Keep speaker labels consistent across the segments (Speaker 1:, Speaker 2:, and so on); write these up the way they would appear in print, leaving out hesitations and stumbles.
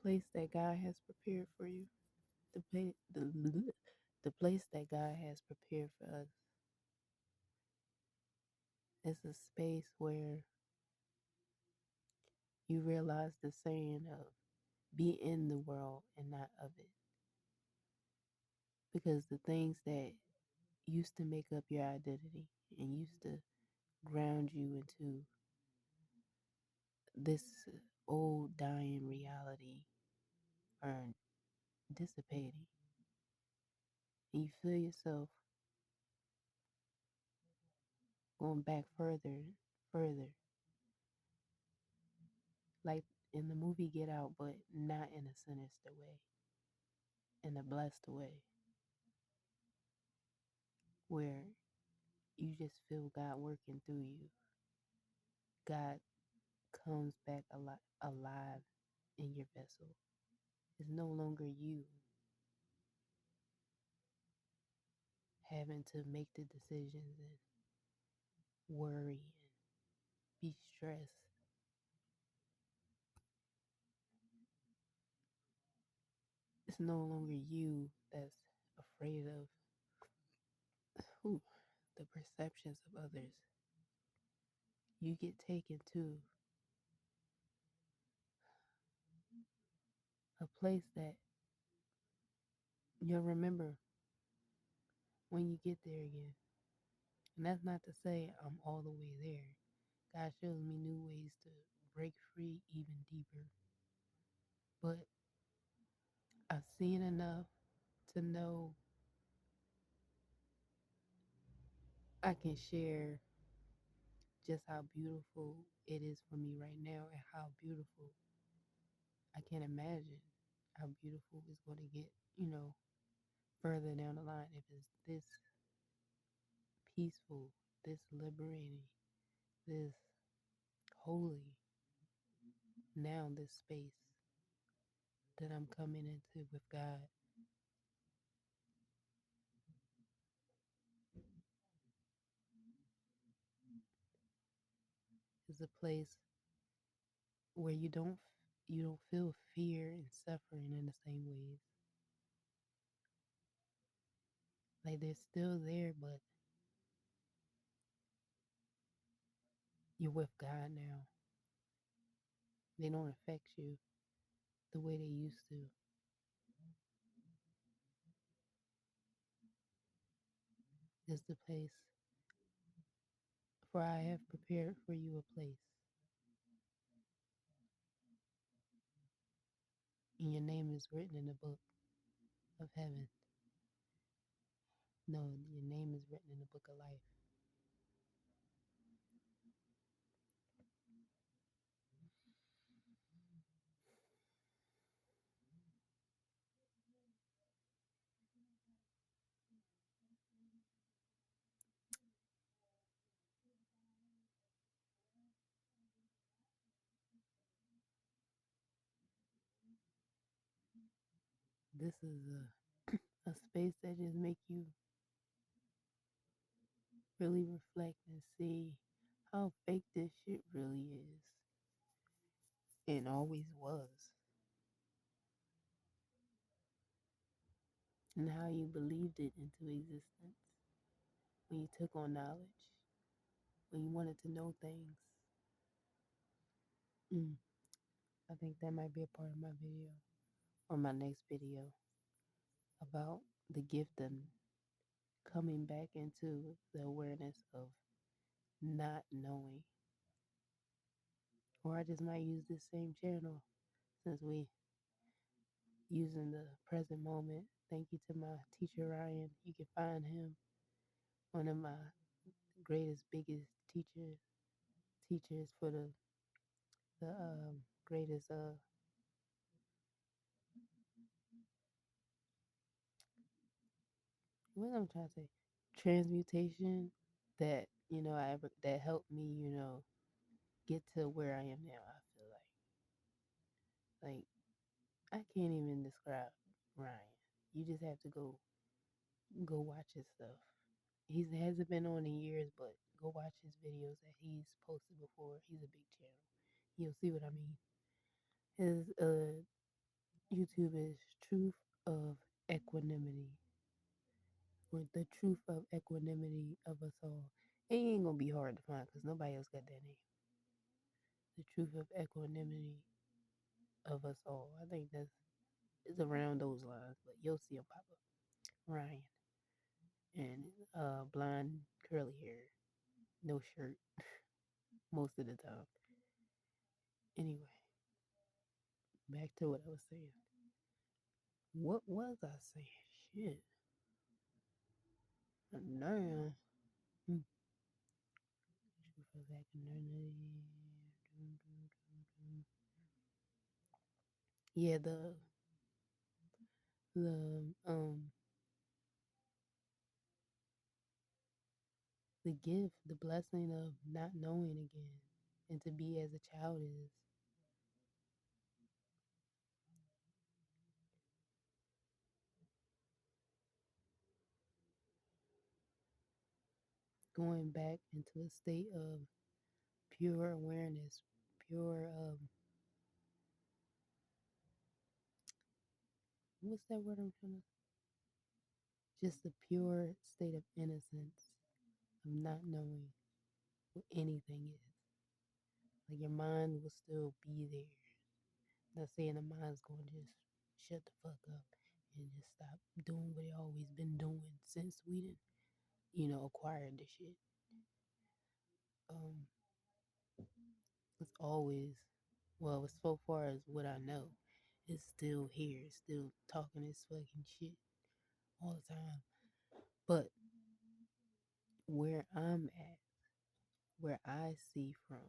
Speaker 1: place that God has prepared for you. The place that God has prepared for us is a space where you realize the saying of be in the world and not of it. Because the things that used to make up your identity and used to ground you into this old dying reality are dissipating. And you feel yourself going back further, like in the movie Get Out, but not in a sinister way, in a blessed way, where you just feel God working through you. God comes back alive in your vessel. It's no longer you having to make the decisions and worry and be stressed. It's no longer you that's afraid of whew, the perceptions of others. You get taken to a place that you'll remember when you get there again. And that's not to say I'm all the way there. God shows me new ways to break free even deeper. But I've seen enough to know I can share just how beautiful it is for me right now and how beautiful I can't imagine how beautiful it's going to get, further down the line if it's this peaceful, this liberating, this holy. Now, this space that I'm coming into with God is a place where you don't feel fear and suffering in the same ways. Like they're still there, but you're with God now. They don't affect you the way they used to. It's the place for I have prepared for you a place, and your name is written in the book of heaven. No, your name is written in the book of life. This is a space that just make you really reflect and see how fake this shit really is and always was, and how you believed it into existence when you took on knowledge, when you wanted to know things. Mm, I think that might be a part of my video or my next video about the gift of coming back into the awareness of not knowing. Or I just might use this same channel since we using the present moment. Thank you to my teacher Ryan. You can find him, one of my greatest, biggest teachers for the greatest what I'm trying to say, transmutation that I ever that helped me get to where I am now. I feel like I can't even describe Ryan. You just have to go watch his stuff. He hasn't been on in years, but go watch his videos that he's posted before. He's a big channel. You'll see what I mean. His YouTube is truth of equanimity, or the truth of equanimity of us all. It ain't gonna be hard to find because nobody else got that name. The truth of equanimity of us all. I think that's it's around those lines, but you'll see him pop up. Ryan and blonde curly hair, no shirt most of the time. Anyway, back to what I was saying. What was I saying? Shit. Damn. Hmm. Truth of equanimity. Yeah, the the gift, the blessing of not knowing again, and to be as a child is going back into a state of pure awareness, pure what's that word I'm trying to just a pure state of innocence of not knowing what anything is. Like your mind will still be there. Not saying the mind's gonna just shut the fuck up and just stop doing what it always been doing since we didn't, acquired the shit. Um, it's always, well, as so far as what I know, it's still here, it's still talking this fucking shit all the time. But where I'm at, where I see from,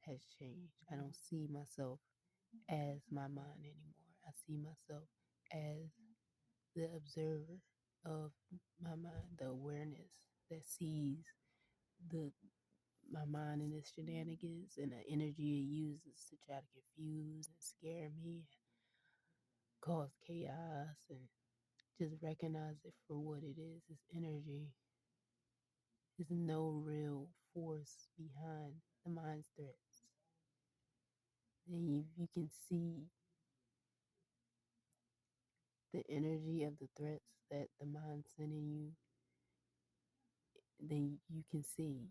Speaker 1: has changed. I don't see myself as my mind anymore. I see myself as the observer of my mind, the awareness that sees the my mind and its shenanigans and the energy it uses to try to confuse and scare me and cause chaos and just recognize it for what it is. It's energy. There's no real force behind the mind's threats. And you can see the energy of the threats that the mind's sending you, then you can see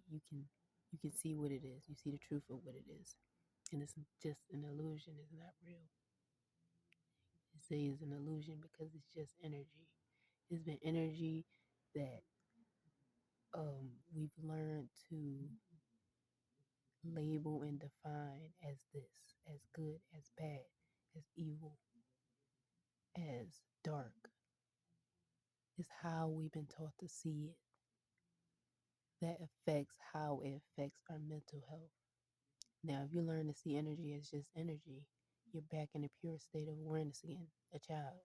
Speaker 1: what it is. You see the truth of what it is. And it's just an illusion, it's not real. You say it's an illusion because it's just energy. It's been energy that we've learned to label and define as this, as good, as bad, as evil, as dark. It's how we've been taught to see it that affects how it affects our mental health. Now, if you learn to see energy as just energy, you're back in a pure state of awareness again, a child.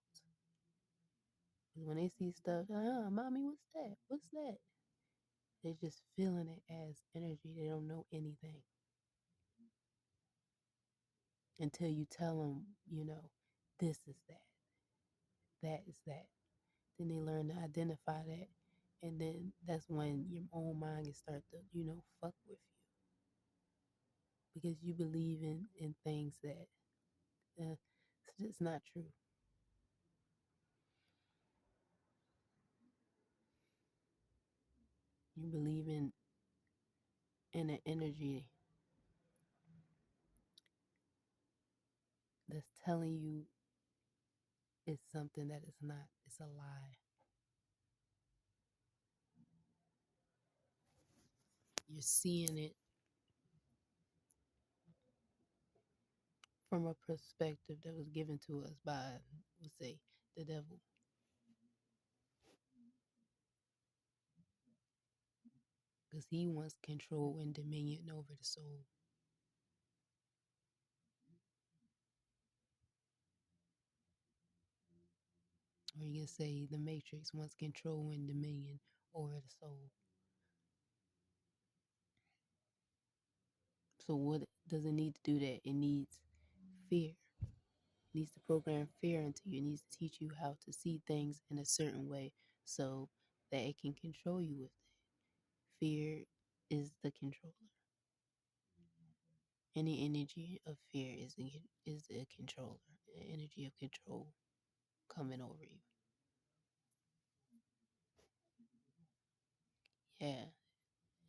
Speaker 1: Because when they see stuff, mommy, what's that? What's that? They're just feeling it as energy. They don't know anything until you tell them, this is that, that is that. Then they learn to identify that. And then that's when your own mind can start to, fuck with you. Because you believe in things that it's just not true. You believe in an energy that's telling you it's something that is not. It's a lie. You're seeing it from a perspective that was given to us by, let's say, the devil. Because he wants control and dominion over the soul. Or you can say the matrix wants control and dominion over the soul. So what does it need to do that? It needs fear. It needs to program fear into you. It needs to teach you how to see things in a certain way so that it can control you with it. Fear is the controller. Any energy of fear is the controller. the energy of control coming over you. Yeah.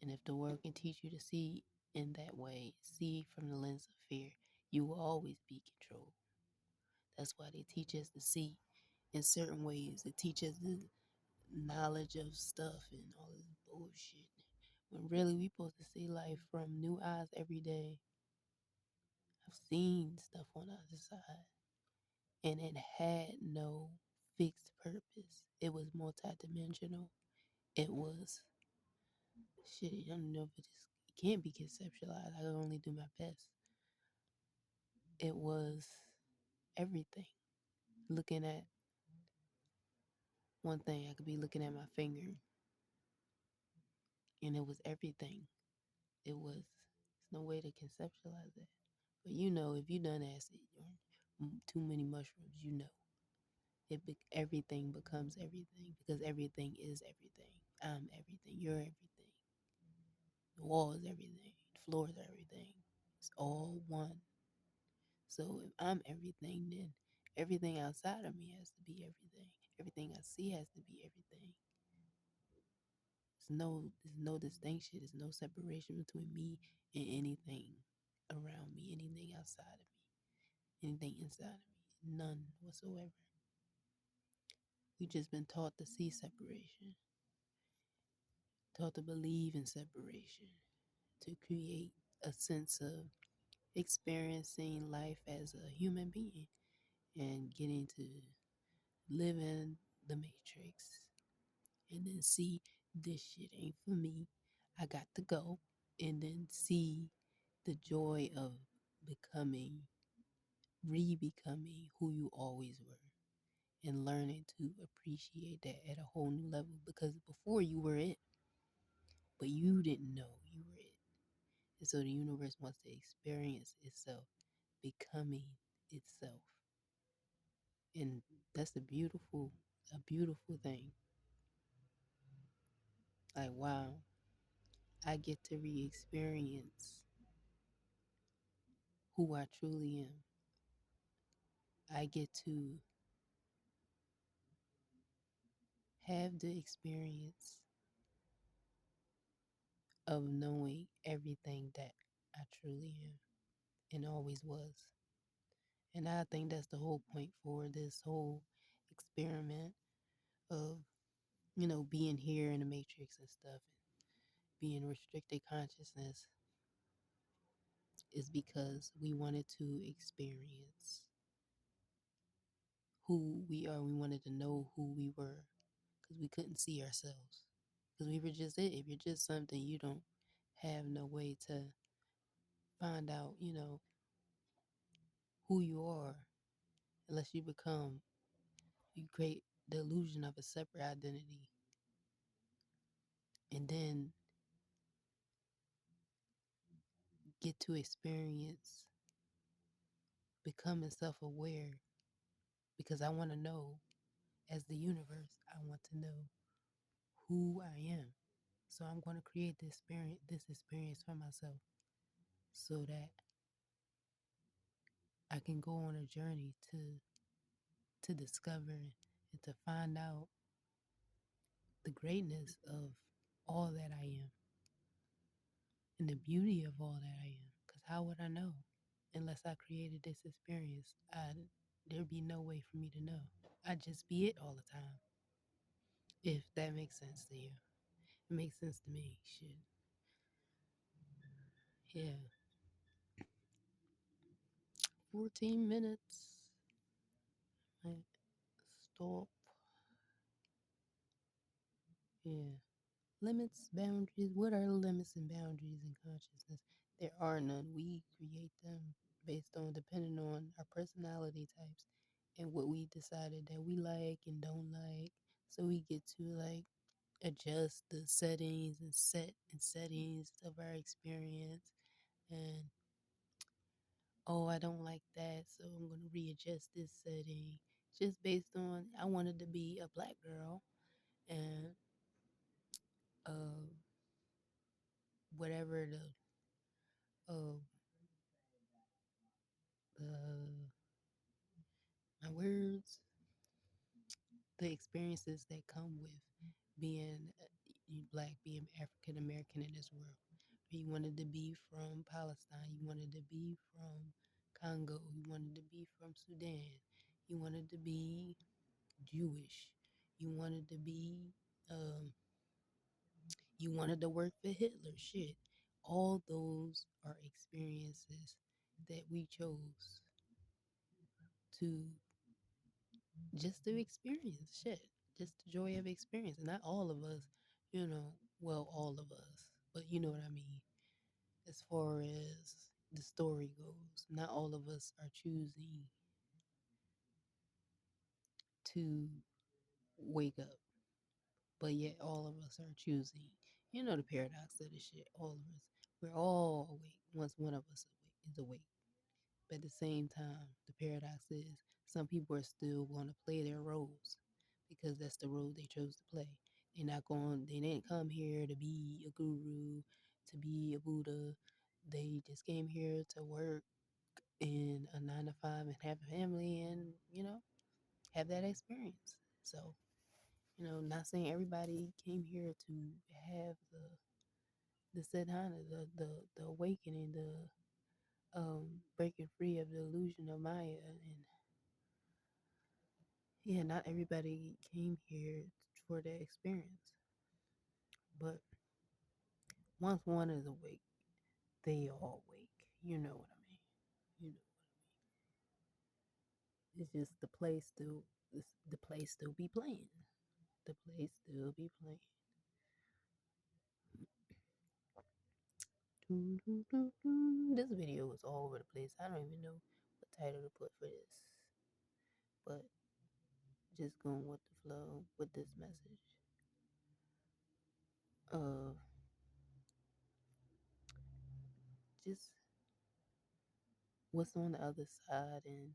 Speaker 1: And if the world can teach you to see in that way, see from the lens of fear, you will always be controlled. That's why they teach us to see in certain ways. They teach us the knowledge of stuff and all this bullshit. When really we supposed to see life from new eyes every day. I've seen stuff on the other side. And it had no fixed purpose. It was multidimensional. It was shit. I don't know if it can't be conceptualized. I can only do my best. It was everything. Looking at one thing, I could be looking at my finger, and it was everything. It was. There's no way to conceptualize that. But you know, if you done acid or too many mushrooms, you know, everything becomes everything because everything is everything. I'm everything. You're everything. The wall is everything. The floor is everything. It's all one. So if I'm everything, then everything outside of me has to be everything. Everything I see has to be everything. There's no distinction. There's no separation between me and anything around me, anything outside of me, anything inside of me. None whatsoever. We've just been taught to see separation, taught to believe in separation, to create a sense of experiencing life as a human being and getting to live in the matrix and then see this shit ain't for me. I got to go. And then see the joy of becoming, re-becoming who you always were and learning to appreciate that at a whole new level because before you were it, but you didn't know you were it. And so the universe wants to experience itself becoming itself. And that's a beautiful thing. Like, wow, I get to re experience who I truly am. I get to have the experience of knowing everything that I truly am and always was. And I think that's the whole point for this whole experiment of, being here in the matrix and stuff and being restricted consciousness is because we wanted to experience who we are. We wanted to know who we were because we couldn't see ourselves. Because we were just it. If you're just something, you don't have no way to find out, who you are unless you create the illusion of a separate identity. And then get to experience becoming self aware because I want to know, as the universe, I want to know who I am. So I'm going to create this experience for myself so that I can go on a journey to discover and to find out the greatness of all that I am and the beauty of all that I am. Because how would I know unless I created this experience? There'd be no way for me to know. I'd just be it all the time. If that makes sense to you. It makes sense to me. Shit. Yeah. 14 minutes. Right. Stop. Yeah. Limits, boundaries. What are limits and boundaries in consciousness? There are none. We create them based on, depending on our personality types and what we decided that we like and don't like. So we get to like adjust the settings and settings of our experience. And oh, I don't like that, so I'm gonna readjust this setting just based on I wanted to be a black girl and uh whatever uh words, the experiences that come with being black, being African American in this world. You wanted to be from Palestine, you wanted to be from Congo, you wanted to be from Sudan, you wanted to be Jewish, you wanted to be, um, you wanted to work for Hitler. Shit, all those are experiences that we chose to just to experience shit, just the joy of experience. Not all of us, well, all of us, but you know what I mean. As far as the story goes, not all of us are choosing to wake up, but yet all of us are choosing. You know the paradox of this shit. All of us, we're all awake once one of us is awake. But at the same time, the paradox is some people are still going to play their roles because that's the role they chose to play. They didn't come here to be a guru, to be a Buddha. They just came here to work in a 9 to 5 and have a family and, have that experience. So, not saying everybody came here to have the sadhana, the awakening, the breaking free of the illusion of Maya. And yeah, not everybody came here for that experience. But once one is awake, they all wake. You know what I mean? You know, it's just the play still be playing. The play still be playing. This video was all over the place. I don't even know what title to put for this, but just going with the flow with this message of just what's on the other side and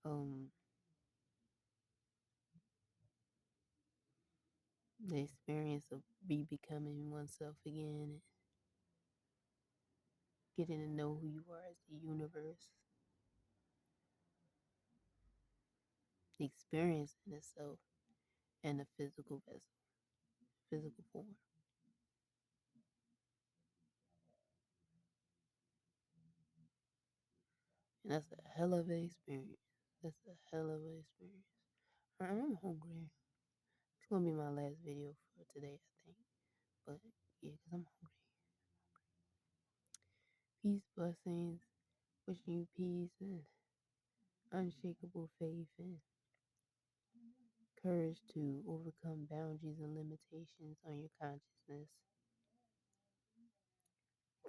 Speaker 1: um the experience of becoming oneself again and getting to know who you are as the universe, experiencing itself in a physical vessel, physical form. And that's a hell of an experience. That's a hell of an experience. I'm hungry. It's gonna be my last video for today, I think. But yeah, because I'm hungry. Peace, blessings, wishing you peace and unshakable faith and courage to overcome boundaries and limitations on your consciousness.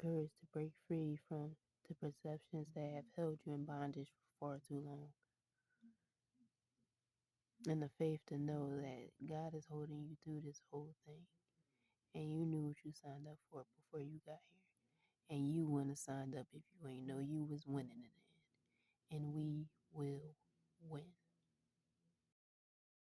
Speaker 1: Courage to break free from the perceptions that have held you in bondage for far too long. And the faith to know that God is holding you through this whole thing. And you knew what you signed up for before you got here. And you wouldn't have signed up if you ain't know you was winning in the end. And we will win.